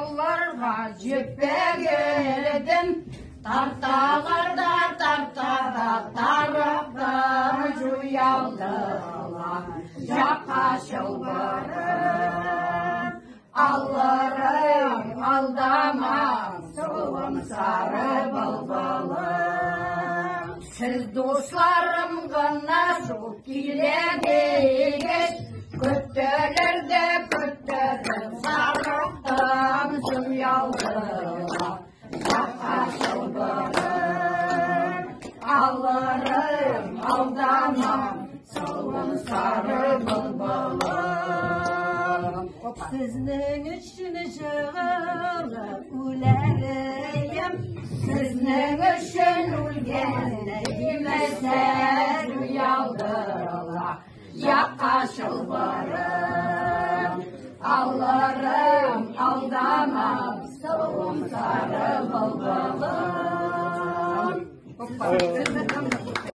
тауларға жетпеген тартағарда тартада тараптар жуялдылар жаққа шылбырын алларың алдама сұлым сары бұлбылым сіз достарым ғана жол келедегеш күттілерді күттіріп сарықтым жуялдылар жаққа шылбырын алларың алдама сұлым сары бұлбылым сіздің үшін жығылып өлерім сіздің үшін өлгенімізді ұялдырылар жаққа шылбырым алларың алдама сұлым сары бұлбылым